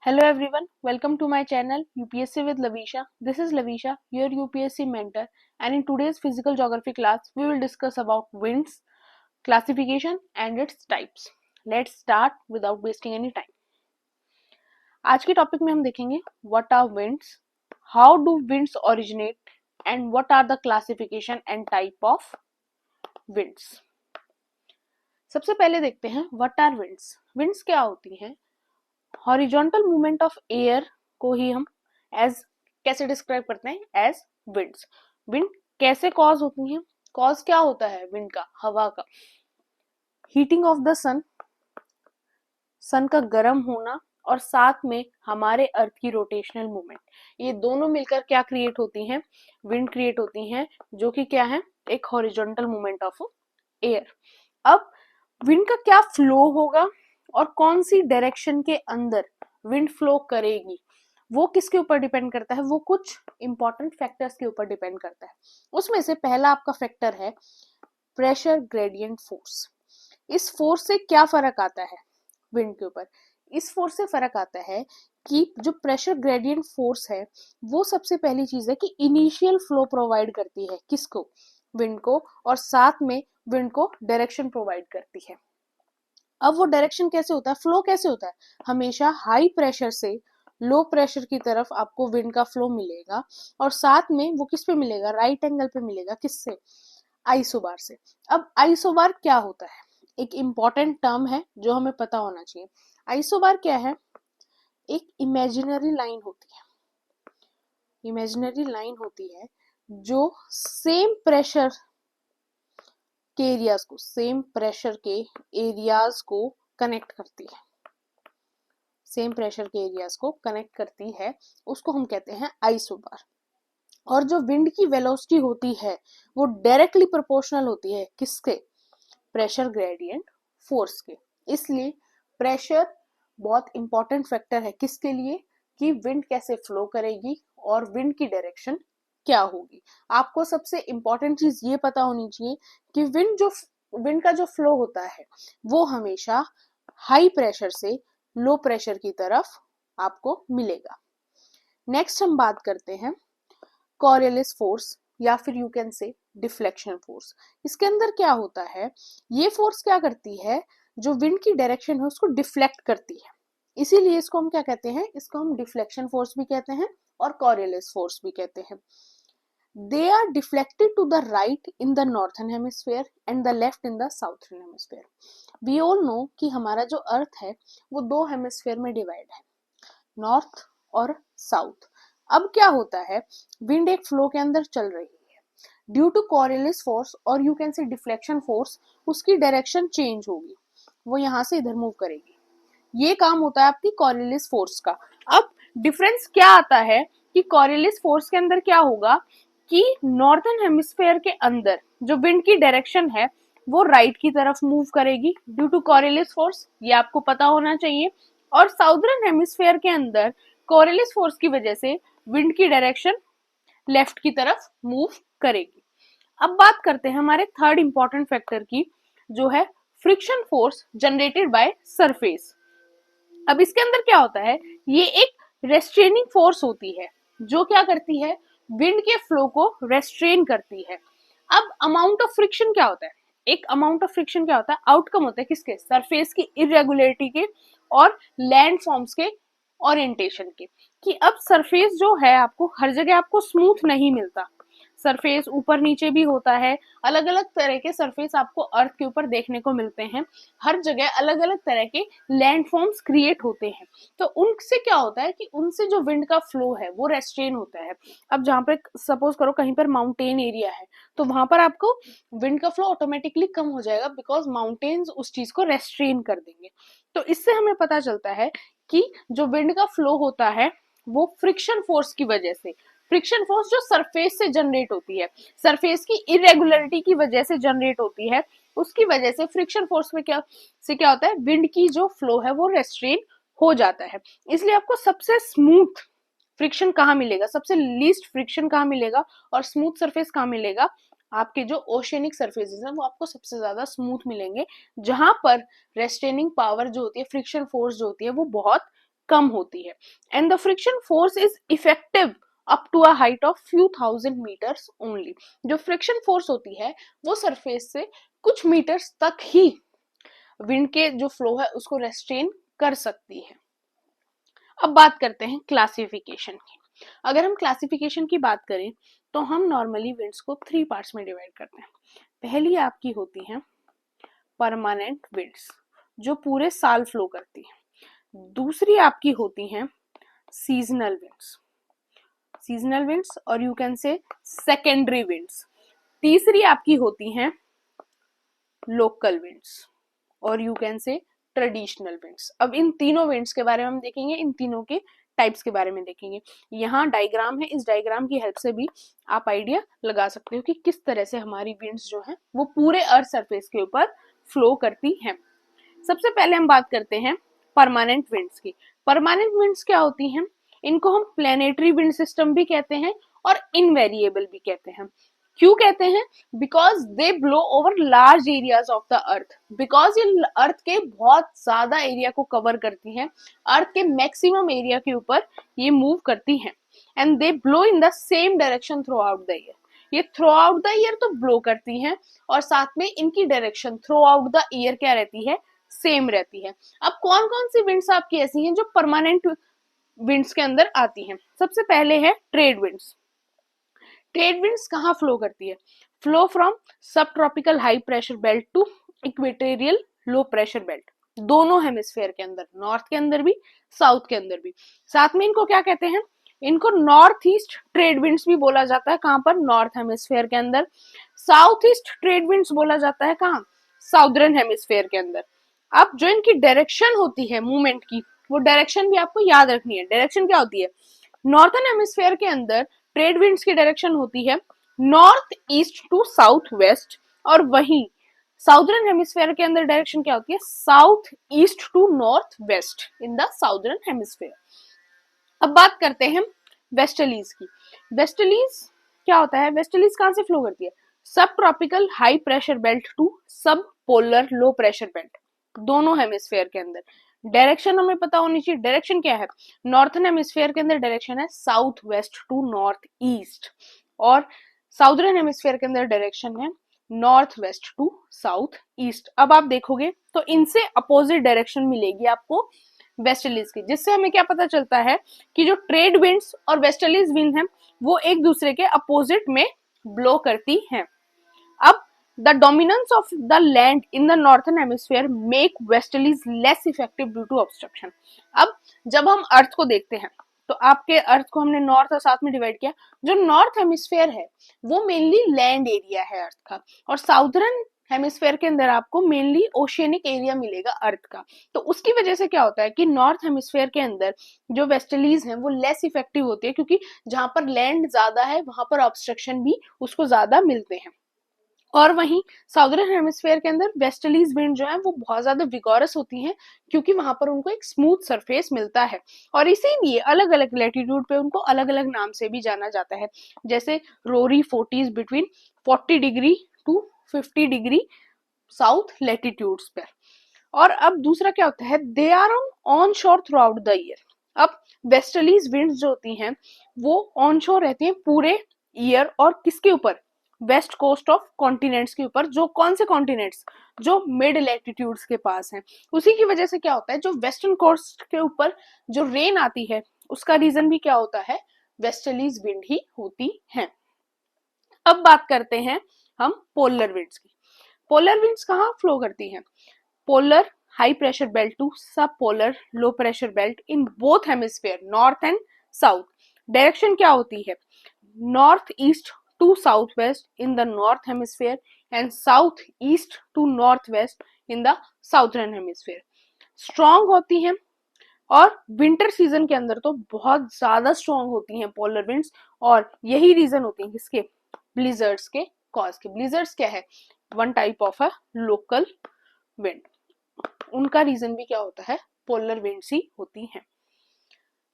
Hello everyone, welcome to my channel UPSC with Lavisha. This is Lavisha, your UPSC mentor, and in today's physical geography class, we will discuss about winds, classification and its types. Let's start without wasting any time. आज के topic में हम देखेंगे what are winds, how do winds originate and what are the classification and type of winds. सबसे पहले देखते हैं what are winds. Winds क्या होती हैं? हॉरिजॉन्टल मूवमेंट ऑफ एयर को ही हम एज कैसे डिस्क्राइब करते हैं? As winds. विंड कैसे कॉज होती है? कॉज क्या होता है विंड का? हवा का हीटिंग ऑफ द सन, सन का गर्म होना, और साथ में हमारे अर्थ की रोटेशनल मूवमेंट, ये दोनों मिलकर क्या क्रिएट होती हैं? विंड क्रिएट होती हैं, जो कि क्या है? एक हॉरिजॉन्टल मूवमेंट ऑफ एयर. अब विंड का क्या फ्लो होगा और कौन सी डायरेक्शन के अंदर विंड फ्लो करेगी, वो किसके ऊपर डिपेंड करता है? वो कुछ इंपॉर्टेंट फैक्टर्स के ऊपर डिपेंड करता है. उसमें से पहला आपका फैक्टर है प्रेशर ग्रेडियंट फोर्स. इस फोर्स से क्या फर्क आता है विंड के ऊपर? इस फोर्स से फर्क आता है कि जो प्रेशर ग्रेडियंट फोर्स है वो सबसे पहली चीज है कि इनिशियल फ्लो प्रोवाइड करती है. किसको? विंड को. और साथ में विंड को डायरेक्शन प्रोवाइड करती है. अब वो डायरेक्शन कैसे होता है? फ्लो कैसे होता है? हमेशा हाई प्रेशर से लो प्रेशर की तरफ आपको विंड का फ्लो मिलेगा, और साथ में वो किस पे मिलेगा? राइट एंगल पे मिलेगा. किससे? आइसोबार से. अब आइसोबार क्या होता है? एक इंपॉर्टेंट टर्म है जो हमें पता होना चाहिए. आइसोबार क्या है? एक इमेजिनरी लाइन होती है. इमेजिनरी लाइन होती है जो सेम प्रेशर के एरियाज को, सेम प्रेशर के एरियाज को कनेक्ट करती है. सेम प्रेशर के एरियाज को कनेक्ट करती है, उसको हम कहते हैं आइसोबार. और जो विंड की वेलोसिटी होती है वो डायरेक्टली प्रोपोर्शनल होती है. किसके? प्रेशर ग्रेडियंट फोर्स के. इसलिए प्रेशर बहुत इंपॉर्टेंट फैक्टर है. किसके लिए? कि विंड कैसे फ्लो करेगी और विंड की डायरेक्शन क्या होगी. आपको सबसे इंपॉर्टेंट चीज ये पता होनी चाहिए कि विंड का जो फ्लो होता है वो हमेशा हाई प्रेशर से लो प्रेशर की तरफ आपको मिलेगा. नेक्स्ट हम बात करते हैं कॉरियोलिस फोर्स, या फिर you can say deflection force. इसके अंदर क्या होता है? ये फोर्स क्या करती है? जो विंड की डायरेक्शन है उसको डिफ्लेक्ट करती है. इसीलिए इसको हम क्या कहते हैं? इसको हम डिफ्लेक्शन फोर्स भी कहते हैं और कॉरियोलिस फोर्स भी कहते हैं. They are deflected to the right in the northern hemisphere and the left in the southern hemisphere. We all know कि हमारा जो अर्थ है वो दो हेमिस्फीयर में डिवाइड है, नॉर्थ और साउथ. अब क्या होता है? विंड एक फ्लो के अंदर चल रही है, ड्यू टू कॉरियोलिस फोर्स और you can say deflection force, उसकी डायरेक्शन चेंज होगी, वो यहाँ से इधर मूव करेगी. ये काम होता है आपकी कॉरियोलिस फोर्स का. अब डिफरेंस क्या आता है कि कॉरियोलिस फोर्स के अंदर क्या होगा कि नॉर्दर्न हेमिस्फीयर के अंदर जो विंड की डायरेक्शन है वो राइट की तरफ मूव करेगी ड्यू टू कॉरियोलिस फोर्स, ये आपको पता होना चाहिए. और साउदर्न हेमिस्फीयर के अंदर कॉरियोलिस फोर्स की वजह से विंड की डायरेक्शन लेफ्ट की तरफ मूव करेगी. अब बात करते हैं हमारे थर्ड इंपॉर्टेंट फैक्टर की, जो है friction force generated by surface. अब इसके अंदर क्या होता है? ये एक रेस्ट्रेनिंग फोर्स होती है जो क्या करती है? विंड के फ्लो को रेस्ट्रेन करती है. अब अमाउंट ऑफ फ्रिक्शन क्या होता है? एक अमाउंट ऑफ फ्रिक्शन क्या होता है? आउटकम होता है किसके? सरफेस की इरेगुलरिटी के और लैंड फॉर्म्स के ओरिएंटेशन के. कि अब सरफेस जो है आपको हर जगह आपको स्मूथ नहीं मिलता. सरफेस ऊपर नीचे भी होता है. अलग अलग तरह के सरफेस आपको अर्थ के ऊपर देखने को मिलते हैं. हर जगह अलग अलग तरह के लैंड फॉर्म्स क्रिएट होते हैं. तो उनसे क्या होता है कि उनसे जो विंड का फ्लो है वो रेस्ट्रेन होता है. अब जहां पर सपोज करो कहीं पर माउंटेन एरिया है तो वहां पर आपको विंड का फ्लो ऑटोमेटिकली कम हो जाएगा, बिकॉज माउंटेन्स उस चीज को रेस्ट्रेन कर देंगे. तो इससे हमें पता चलता है कि जो विंड का फ्लो होता है वो फ्रिक्शन फोर्स की वजह से, फ्रिक्शन फोर्स जो सरफेस से जनरेट होती है, सरफेस की इरेगुलरिटी की वजह से जनरेट होती है, उसकी वजह से फ्रिक्शन फोर्स में क्या होता है? विंड की जो फ्लो है वो रेस्ट्रेन हो जाता है. इसलिए आपको सबसे स्मूथ फ्रिक्शन कहाँ मिलेगा? सबसे लीस्ट फ्रिक्शन कहाँ मिलेगा और स्मूथ सरफेस कहाँ मिलेगा? आपके जो ओशियनिक सरफेसेस हैं वो आपको सबसे ज्यादा स्मूथ मिलेंगे, जहां पर रेस्ट्रेनिंग पावर जो होती है, फ्रिक्शन फोर्स जो होती है वो बहुत कम होती है and the friction force is effective up to a height of few thousand metres only. जो फ्रिक्शन फोर्स होती है वो सरफेस से कुछ मीटर्स तक ही विंड के जो फ्लो है उसको रेस्ट्रेन कर सकती है। अब बात करते हैं क्लासिफिकेशन की। अगर हम क्लासिफिकेशन की बात करें तो हम नॉर्मली विंड्स को 3 पार्ट्स में डिवाइड करते हैं। पहली आपकी होती है परमानेंट विंड्स जो पूरे साल फ्लो करती है। दूसरी आपकी होती हैं सीजनल विंड्स और you can say secondary winds. तीसरी आपकी होती हैं लोकल विंड्स और you can say traditional winds. अब इन तीनों विंड्स के बारे में हम देखेंगे, इन तीनों के टाइप्स के बारे में देखेंगे। यहाँ डायग्राम है, इस डायग्राम की हेल्प से भी आप आइडिया लगा सकते हो कि किस तरह से हमारी विंड्स जो हैं वो पूरे अर्थ सरफेस के ऊपर फ्लो करती हैं। सबसे पहले हम बात करते हैं परमानेंट विंड्स की। परमानेंट विंड्स क्या होती हैं? इनको हम प्लेनेटरी विंड सिस्टम भी कहते हैं और इनवेरिएबल भी कहते हैं। क्यों कहते हैं? Because they blow over large areas of the earth. Because ये अर्थ के बहुत ज्यादा एरिया को कवर करती हैं, अर्थ के मैक्सिमम एरिया के ऊपर ये मूव करती हैं and they blow in the same direction through out the year. ये थ्रू आउट द ईयर तो ब्लो करती हैं और साथ में इनकी direction through out the year क्या रहती है? सेम रहती है। अब कौन कौन सी विंड्स आपकी ऐसी हैं जो परमानेंट विंड्स के अंदर आती हैं? सबसे पहले है ट्रेड विंड्स। ट्रेड विंड्स कहाँ फ्लो करती है? Flow from sub tropical high pressure belt to equatorial low pressure belt, दोनों हेमिस्फेयर के अंदर, नॉर्थ के अंदर भी साउथ के अंदर भी। साथ में इनको क्या कहते हैं? इनको नॉर्थ ईस्ट ट्रेड विंड्स भी बोला जाता है। कहां पर? नॉर्थ हेमिस्फेयर के अंदर। साउथ ईस्ट ट्रेड विंड्स बोला जाता है कहां? साउदर्न हेमिस्फेयर के अंदर। अब जो इनकी डायरेक्शन होती है मूवमेंट की, वो डायरेक्शन भी आपको याद रखनी है। डायरेक्शन क्या होती है? नॉर्थन हेमिस्फेयर के अंदर ट्रेड विंड्स की डायरेक्शन होती है north east to south west और वहीं साउदर्न हेमिस्फेयर के अंदर डायरेक्शन क्या होती है? South east to north west in the southern hemisphere. अब बात करते हैं वेस्टर्लीज की। वेस्टर्लीज क्या होता है? वेस्टर्लीज कहां से फ्लो करती है? Sub tropical high pressure belt to sub polar low pressure belt, दोनों हेमिस्फेयर के अंदर। डायरेक्शन हमें पता होनी चाहिए। डायरेक्शन क्या है? नॉर्थन हेमिस्फेयर के अंदर डायरेक्शन है south west to north east और साउदर्न हेमिस्फेयर के अंदर डायरेक्शन है north west to south east. अब आप देखोगे तो इनसे अपोजिट डायरेक्शन मिलेगी आपको वेस्टर्लीज की, जिससे हमें क्या पता चलता है कि जो ट्रेड विंड्स और वेस्टर्लीज विंड है वो एक दूसरे के अपोजिट में ब्लो करती हैं। अब the dominance of the land in the northern hemisphere make westerlies less effective due to obstruction। अब जब हम अर्थ को देखते हैं तो आपके अर्थ को हमने नॉर्थ और साउथ में डिवाइड किया। जो नॉर्थ हेमिस्फेयर है वो मेनली लैंड एरिया है अर्थ का और साउदर्न हेमिस्फेयर के अंदर आपको मेनली ओशियनिक एरिया मिलेगा अर्थ का। तो उसकी वजह से क्या होता है कि नॉर्थ हेमिस्फेयर के अंदर जो वेस्टर्लीज हैं वो लेस इफेक्टिव होती है, क्योंकि जहां पर लैंड ज्यादा है वहां पर ऑब्स्ट्रक्शन भी उसको ज्यादा मिलते हैं। और वहीं साउदर्न हेमिस्फेयर के अंदर वेस्टर्लीज विंड जो है वो बहुत ज्यादा विगोरस होती हैं, क्योंकि वहां पर उनको एक स्मूथ सरफेस मिलता है और इसीलिए अलग अलग लैटिट्यूड पे उनको अलग अलग नाम से भी जाना जाता है, जैसे रोरी forties between 40 degree to 50 degree south latitudes पर। और अब दूसरा क्या होता है? They are on shore throughout the year. अब वेस्टर्लीज विंड्स जो होती हैं वो ऑन शोर रहती हैं पूरे ईयर और किसके ऊपर? वेस्ट कोस्ट ऑफ कॉन्टिनेंट्स के ऊपर। जो कौन से कॉन्टिनेंट्स? जो मिड लैटिट्यूड्स के पास हैं। उसी की वजह से क्या होता है, जो वेस्टर्न कोस्ट के ऊपर जो रेन आती है उसका रीजन भी क्या होता है? वेस्टर्लीज विंड ही होती है। अब बात करते हैं हम पोलर विंड्स की। पोलर विंड्स कहाँ फ्लो करती हैं? Polar high pressure belt to sub polar low pressure belt in both hemisphere north and south. Direction क्या होती है? North east to southwest in the north hemisphere and southeast to northwest in the southern hemisphere। Strong होती हैं और winter season के अंदर तो बहुत ज्यादा स्ट्रॉन्ग होती हैं पोलर विंड्स और यही रीजन होती है किसके? ब्लिजर्ड्स के कॉज के। ब्लिजर्ड्स क्या है? One type of a local wind. उनका रीजन भी क्या होता है? पोलर विंड्स ही होती हैं।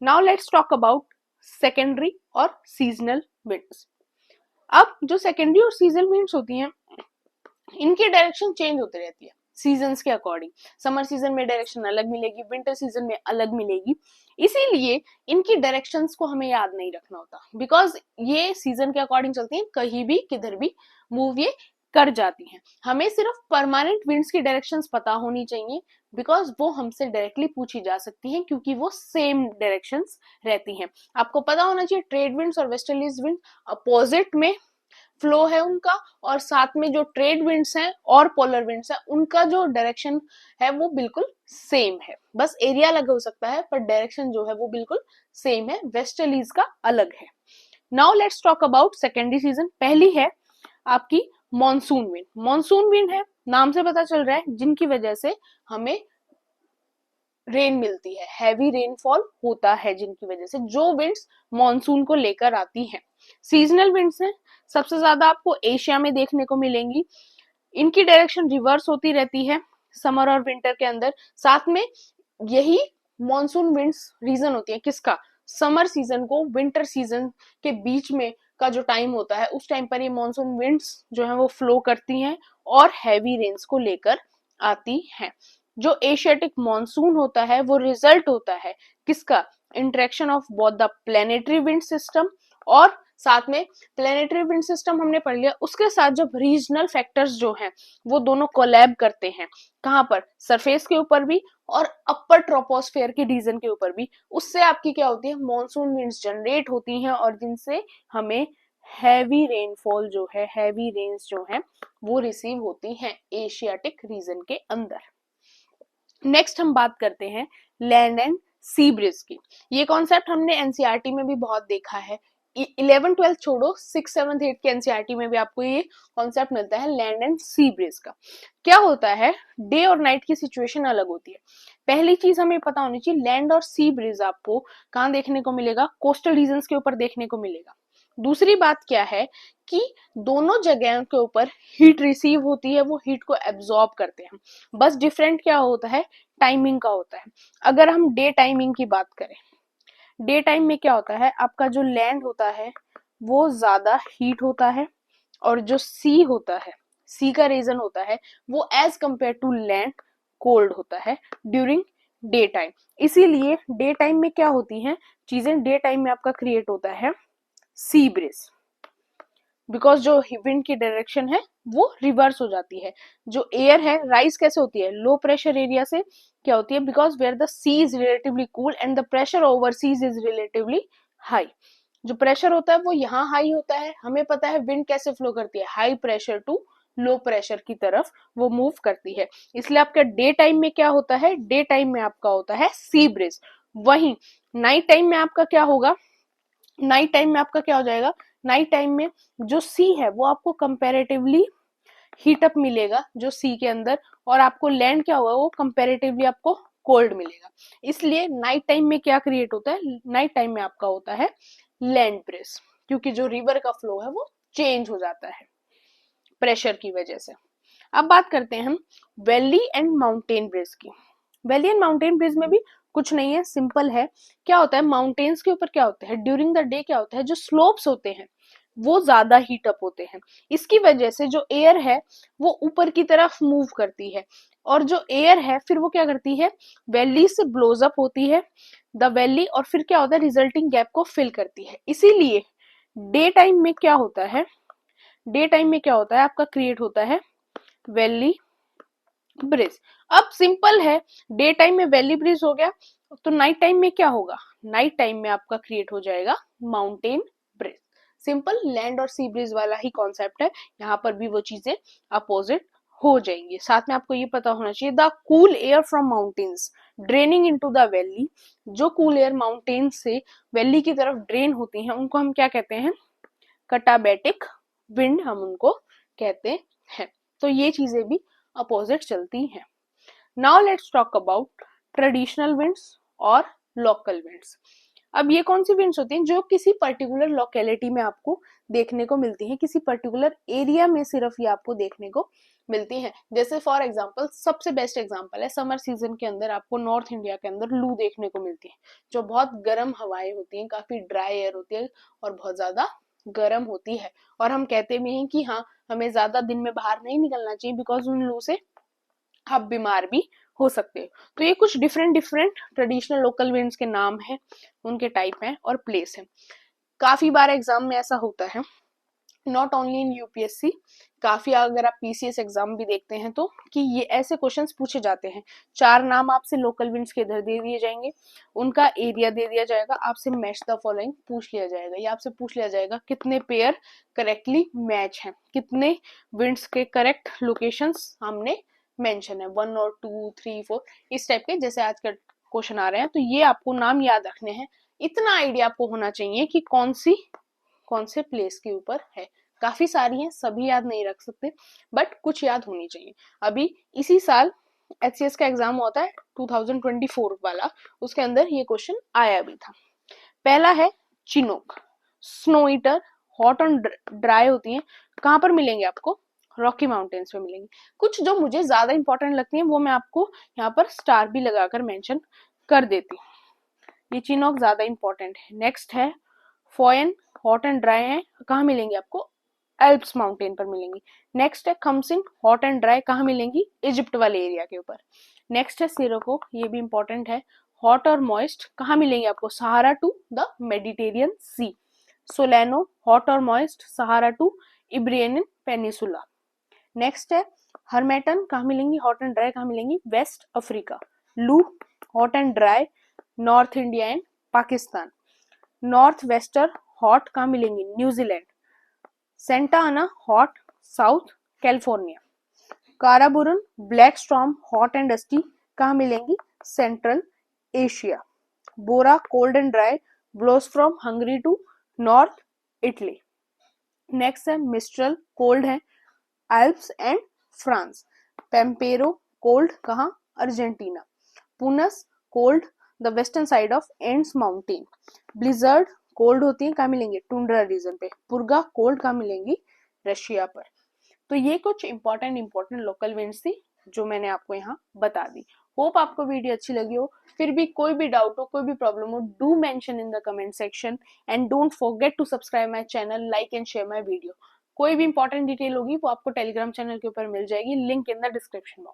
Now let's talk about secondary और सीजनल विंड्स। अब जो सेकेंडरी और सीजनल विंड्स होती हैं इनकी डायरेक्शन चेंज होती रहती है। सीजन्स के अकॉर्डिंग। समर सीजन में डायरेक्शन अलग मिलेगी, विंटर सीजन में अलग मिलेगी। इसीलिए इनकी डायरेक्शंस को हमें याद नहीं रखना होता, बिकॉज ये सीजन के अकॉर्डिंग चलती हैं, कहीं भी किधर भी मूव ये कर जाती हैं। हमें सिर्फ परमानेंट विंड्स की डायरेक्शंस पता होनी चाहिए, बिकॉज वो हमसे डायरेक्टली पूछी जा सकती हैं, क्योंकि वो सेम डायरेक्शंस रहती हैं। आपको पता होना चाहिए ट्रेड विंड्स और वेस्टर्लीज विंड अपोजिट में फ्लो है उनका, और साथ में जो ट्रेड विंड्स हैं और पोलर विंड्स हैं उनका जो डायरेक्शन है वो बिल्कुल सेम है, बस एरिया अलग हो सकता है पर डायरेक्शन जो है वो बिल्कुल सेम है, वेस्टर्लीज का अलग है। Now let's talk about secondary season. पहली है आपकी मॉनसून विंड। मॉनसून विंड है, नाम से पता चल रहा है, जिनकी वजह से हमें रेन मिलती है, हैवी रेनफॉल होता है, जिनकी वजह से जो विंड्स मॉनसून को लेकर आती हैं। सीजनल विंड्स हैं, सबसे ज्यादा आपको एशिया में देखने को मिलेंगी। इनकी डायरेक्शन रिवर्स होती रहती है समर और विंटर के अंदर। साथ में यही मॉनसून विंड्स रीजन होती है किसका, समर सीजन को विंटर सीजन के बीच में का जो टाइम होता है, उस टाइम पर ये मॉनसून विंड्स जो है वो फ्लो करती हैं और हैवी रेन्स को लेकर आती हैं। जो एशियाटिक मॉनसून होता है वो रिजल्ट होता है किसका, interaction of both the planetary wind system, और साथ में प्लेनेटरी विंड सिस्टम हमने पढ़ लिया, उसके साथ जब रीजनल फैक्टर्स जो हैं वो दोनों कोलैब करते हैं, कहां पर, सरफेस के ऊपर भी और अपर ट्रोपोस्फेयर के रीजन के ऊपर भी, उससे आपकी क्या होती है, मॉनसून विंड्स जनरेट होती हैं और जिनसे हमें हैवी रेनफॉल जो है, हैवी रेन्स जो है वो रिसीव होती हैं एशियाटिक रीजन के अंदर। नेक्स्ट हम बात करते हैं लैंड एंड सी ब्रिज की। ये कॉन्सेप्ट हमने एनसीईआरटी में भी बहुत देखा है, 11th-12th छोड़ो, 6th-7th-8th के एनसीईआरटी में भी आपको ये कॉन्सेप्ट मिलता है लैंड एंड सी ब्रिज का। क्या होता है, डे और नाइट की सिचुएशन अलग होती है। पहली चीज हमें पता होनी चाहिए, लैंड और सी ब्रिज आपको कहाँ देखने को मिलेगा, कोस्टल रीजन्स के ऊपर देखने को मिलेगा। दूसरी बात क्या है कि दोनों जगह के ऊपर हीट रिसीव होती है, वो हीट को एब्जॉर्ब करते हैं, बस डिफरेंट क्या होता है, टाइमिंग का होता है। अगर हम डे टाइमिंग की बात करें, डे टाइम में क्या होता है, आपका जो लैंड होता है वो ज्यादा हीट होता है, और जो सी होता है, सी का रीजन होता है वो as compare to land cold होता है ड्यूरिंग डे टाइम। इसीलिए डे टाइम में क्या होती हैं चीजें, डे टाइम में आपका क्रिएट होता है सी ब्रिज, बिकॉज जो विंड की डायरेक्शन है वो रिवर्स हो जाती है। जो एयर है राइज कैसे होती है, लो प्रेशर एरिया से क्या होती है, because where the sea is relatively cool and the pressure over seas is relatively high. जो प्रेशर होता है वो यहाँ हाई होता है, हमें पता है विंड कैसे फ्लो करती है, high pressure to low pressure की तरफ वो मूव करती है। इसलिए आपका डे टाइम में क्या होता है, डे टाइम में आपका होता है सी ब्रिज। वहीं नाइट टाइम में आपका क्या होगा, नाइट टाइम में आपका क्या हो जाएगा, नाइट टाइम में जो सी है वो आपको कंपैरेटिवली हीटअप मिलेगा जो सी के अंदर, और आपको लैंड क्या होगा, वो कंपैरेटिवली आपको कोल्ड मिलेगा। इसलिए नाइट टाइम में क्या क्रिएट होता है, नाइट टाइम में आपका होता है लैंड ब्रिज, क्योंकि जो रिवर का फ्लो है वो चेंज हो जाता है प्रेशर की वजह से। अब बात करते हैं हम वैली एंड माउंटेन ब्रिज की। वैली एंड माउंटेन ब्रिज में भी कुछ नहीं है, सिंपल है। क्या होता है, माउंटेन्स के ऊपर क्या होता है, ड्यूरिंग द डे क्या होता है, जो स्लोप्स होते हैं वो ज्यादा हीट अप होते हैं। इसकी वजह से जो एयर है वो ऊपर की तरफ मूव करती है, और जो एयर है फिर वो क्या करती है, वैली से ब्लोज अप होती है द वैली, और फिर क्या होता है, रिजल्टिंग गैप को फिल करती है। इसीलिए डे टाइम में क्या होता है, डे टाइम में क्या होता है, आपका क्रिएट होता है वैली ब्रिज। अब सिंपल है, डे टाइम में वैली ब्रिज हो गया, तो नाइट टाइम में क्या होगा, नाइट टाइम में आपका क्रिएट हो जाएगा माउंटेन ब्रिज। सिंपल लैंड और सी ब्रिज वाला ही कॉन्सेप्ट है, यहाँ पर भी वो चीजें अपोजिट हो जाएंगी। साथ में आपको ये पता होना चाहिए, the cool air from mountains draining into the valley, जो कूल एयर माउंटेन से वैली की तरफ ड्रेन होती हैं उनको हम क्या कहते हैं, कटाबैटिक विंड हम उनको कहते हैं। तो ये चीजें भी अपोजिट चलती हैं। Now let's talk about traditional winds और लोकल विंड्स। अब ये कौन सी विंड्स होती हैं, जो किसी पर्टिकुलर लोकेलिटी में आपको देखने को मिलती हैं, किसी पर्टिकुलर एरिया में सिर्फ ये आपको देखने को मिलती हैं। जैसे फॉर एग्जांपल, सबसे बेस्ट एग्जांपल है समर सीजन के अंदर आपको नॉर्थ इंडिया के अंदर लू देखने को मिलती है, जो बहुत गर्म हवाएं होती हैं, काफी ड्राई एयर होती है और बहुत ज्यादा गर्म होती है। और हम कहते भी हैं कि हाँ, हमें ज्यादा दिन में बाहर नहीं निकलना चाहिए, बिकॉज उन लू से आप बीमार भी हो सकते हो। तो ये कुछ डिफरेंट ट्रेडिशनल लोकल विंड्स के नाम है, उनके टाइप हैं और प्लेस है। काफी बार एग्जाम में ऐसा होता है, नॉट ओनली इन यूपीएससी, काफी अगर आप पीसीएस एग्जाम भी देखते हैं तो, कि ये ऐसे क्वेश्चंस पूछे जाते हैं। 4 नाम आपसे लोकल विंड्स के इधर दे दिए जाएंगे, उनका एरिया दे दिया जाएगा, आपसे मैच द फॉलोइंग पूछ लिया जाएगा, या आपसे पूछ लिया जाएगा कितने पेयर करेक्टली मैच हैं, कितने विंड्स के करेक्ट लोकेशंस हमने मेंशन है, 1 और 2 3 4 इस टाइप के, जैसे आज का क्वेश्चन आ रहे हैं। तो ये आपको नाम याद रखने हैं, इतना आइडिया आपको होना चाहिए कि कौन से प्लेस के ऊपर है। काफी सारी हैं, सभी याद नहीं रख सकते, बट कुछ याद होनी चाहिए। अभी इसी साल एचसीएस का एग्जाम होता है 2024 वाला, उसके अंदर ये क्वेश्चन आया भी था। पहला है Chinook, snow eater, hot and dry होती है, कहां पर मिलेंगे आपको, रॉकी माउंटेन्स में मिलेंगी। कुछ जो मुझे ज्यादा इंपॉर्टेंट लगती है वो मैं आपको यहाँ पर स्टार भी लगाकर मेंशन कर देती हूँ, ये चिनोक ज्यादा इंपॉर्टेंट है। नेक्स्ट है फोयन, हॉट एंड ड्राई है, कहाँ मिलेंगे आपको, एल्प्स माउंटेन पर मिलेंगी। नेक्स्ट है खमसिन, हॉट एंड ड्राई, कहाँ मिलेंगी, इजिप्ट वाले एरिया के ऊपर। नेक्स्ट है सिरोको, ये भी इंपॉर्टेंट है, हॉट और मॉइस्ट, कहाँ मिलेंगे आपको, Sahara to the Mediterranean sea. Solano, hot और moist, Sahara to Iberian peninsula. Next है हरमेटन, कहाँ मिलेंगी, हॉट एंड ड्राई, कहाँ मिलेंगी, West Africa. Loo, hot and dry, north India and Pakistan. North wester, hot, कहाँ मिलेंगी, New Zealand. Santa Ana, hot, south California. Karaburan, black storm, hot and dusty, कहाँ मिलेंगी, Central Asia. Bora, cold and dry, blows from Hungary to north Italy. Next है mistral, cold है, Alps and France. Pampero, cold, कहाँ, Argentina. Punas, cold, the western side of Andes mountain. Blizzard, cold होती है, कहाँ मिलेंगे, tundra region पे। पुर्गा, cold, कहाँ मिलेंगी, रशिया पर। तो ये कुछ इंपॉर्टेंट लोकल विंड्स थी जो मैंने आपको यहाँ बता दी। होप आपको वीडियो अच्छी लगी हो। फिर भी कोई भी डाउट हो, कोई भी प्रॉब्लम हो, do mention in the comment section and don't forget to subscribe my channel, like and share my video. कोई भी इंपॉर्टेंट डिटेल होगी वो आपको टेलीग्राम चैनल के ऊपर मिल जाएगी, link in the description box.